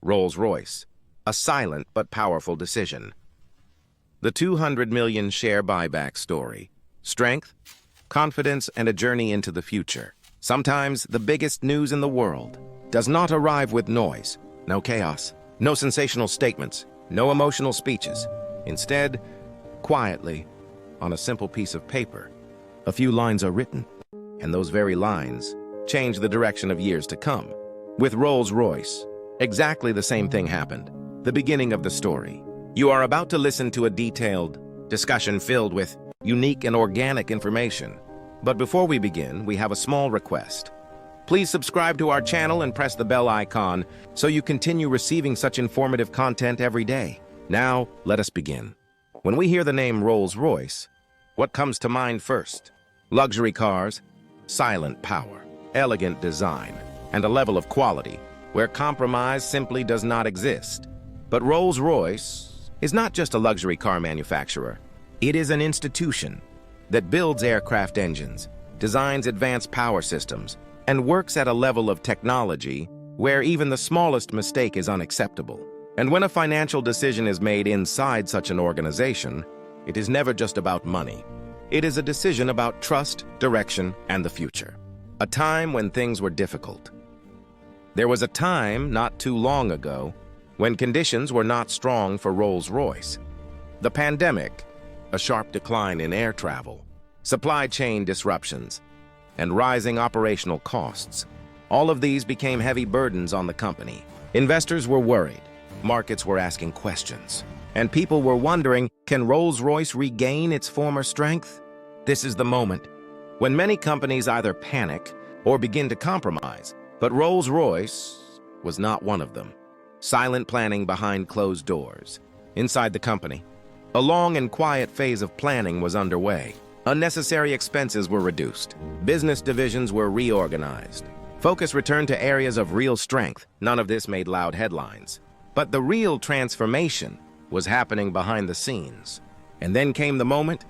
Rolls-Royce, a silent but powerful decision. The 200 million share buyback story. Strength, confidence, and a journey into the future. Sometimes the biggest news in the world does not arrive with noise, no chaos, no sensational statements, no emotional speeches. Instead, quietly, on a simple piece of paper, a few lines are written, and those very lines change the direction of years to come. With Rolls-Royce, exactly the same thing happened. The beginning of the story. You are about to listen to a detailed discussion filled with unique and organic information. But before we begin, we have a small request. Please subscribe to our channel and press the bell icon so you continue receiving such informative content every day. Now, let us begin. When we hear the name Rolls-Royce, what comes to mind first? Luxury cars, silent power, elegant design, and a level of quality where compromise simply does not exist. But Rolls-Royce is not just a luxury car manufacturer. It is an institution that builds aircraft engines, designs advanced power systems, and works at a level of technology where even the smallest mistake is unacceptable. And when a financial decision is made inside such an organization, it is never just about money. It is a decision about trust, direction, and the future. A time when things were difficult. There was a time not too long ago when conditions were not strong for Rolls-Royce. The pandemic, a sharp decline in air travel, supply chain disruptions, and rising operational costs. All of these became heavy burdens on the company. Investors were worried, markets were asking questions, and people were wondering, can Rolls-Royce regain its former strength? This is the moment when many companies either panic or begin to compromise, but Rolls-Royce was not one of them. Silent planning behind closed doors. Inside the company, a long and quiet phase of planning was underway. Unnecessary expenses were reduced. Business divisions were reorganized. Focus returned to areas of real strength. None of this made loud headlines. But the real transformation was happening behind the scenes. And then came the moment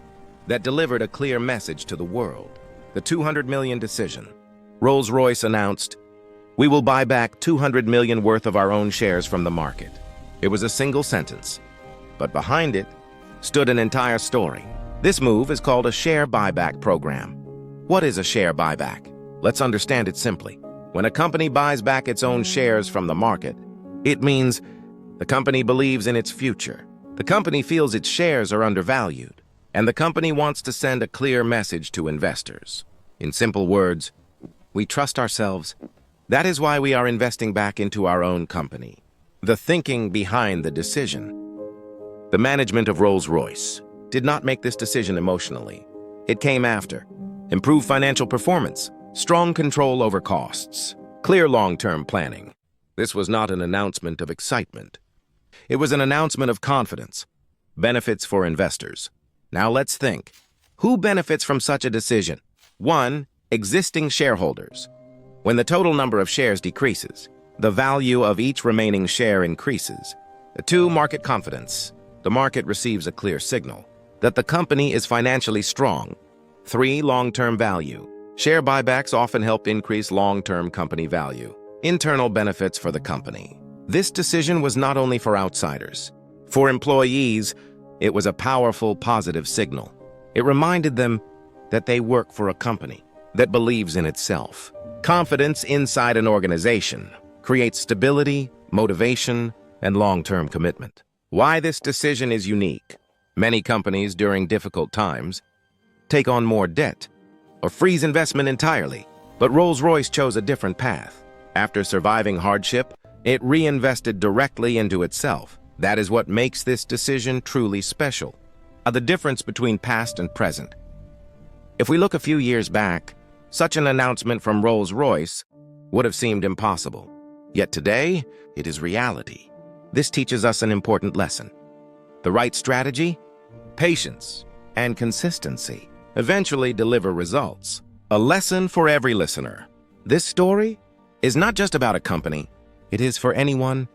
that delivered a clear message to the world. The 200 million decision. Rolls-Royce announced, "We will buy back 200 million worth of our own shares from the market." It was a single sentence, but behind it stood an entire story. This move is called a share buyback program. What is a share buyback? Let's understand it simply. When a company buys back its own shares from the market, it means the company believes in its future. The company feels its shares are undervalued, and the company wants to send a clear message to investors. In simple words, we trust ourselves. That is why we are investing back into our own company. The thinking behind the decision. The management of Rolls-Royce did not make this decision emotionally. It came after. Improved financial performance, strong control over costs, clear long-term planning. This was not an announcement of excitement. It was an announcement of confidence. Benefits for investors. Now let's think. Who benefits from such a decision? 1. Existing shareholders. When the total number of shares decreases, the value of each remaining share increases. 2. Market confidence. The market receives a clear signal that the company is financially strong. 3. Long-term value. Share buybacks often help increase long-term company value. Internal benefits for the company. This decision was not only for outsiders. For employees, it was a powerful, positive signal. It reminded them that they work for a company that believes in itself. Confidence inside an organization creates stability, motivation, and long-term commitment. Why this decision is unique. Many companies during difficult times take on more debt or freeze investment entirely, but Rolls-Royce chose a different path. After surviving hardship, it reinvested directly into itself. That is what makes this decision truly special. The difference between past and present. If we look a few years back, such an announcement from Rolls-Royce would have seemed impossible. Yet today, it is reality. This teaches us an important lesson. The right strategy, patience, and consistency eventually deliver results. A lesson for every listener. This story is not just about a company. It is for anyone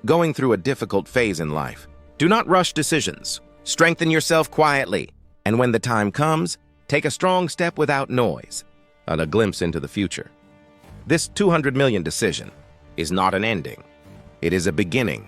going through a difficult phase in life. Do not rush decisions. Strengthen yourself quietly. And when the time comes, take a strong step without noise. And a glimpse into the future. This 200 million decision is not an ending. It is a beginning,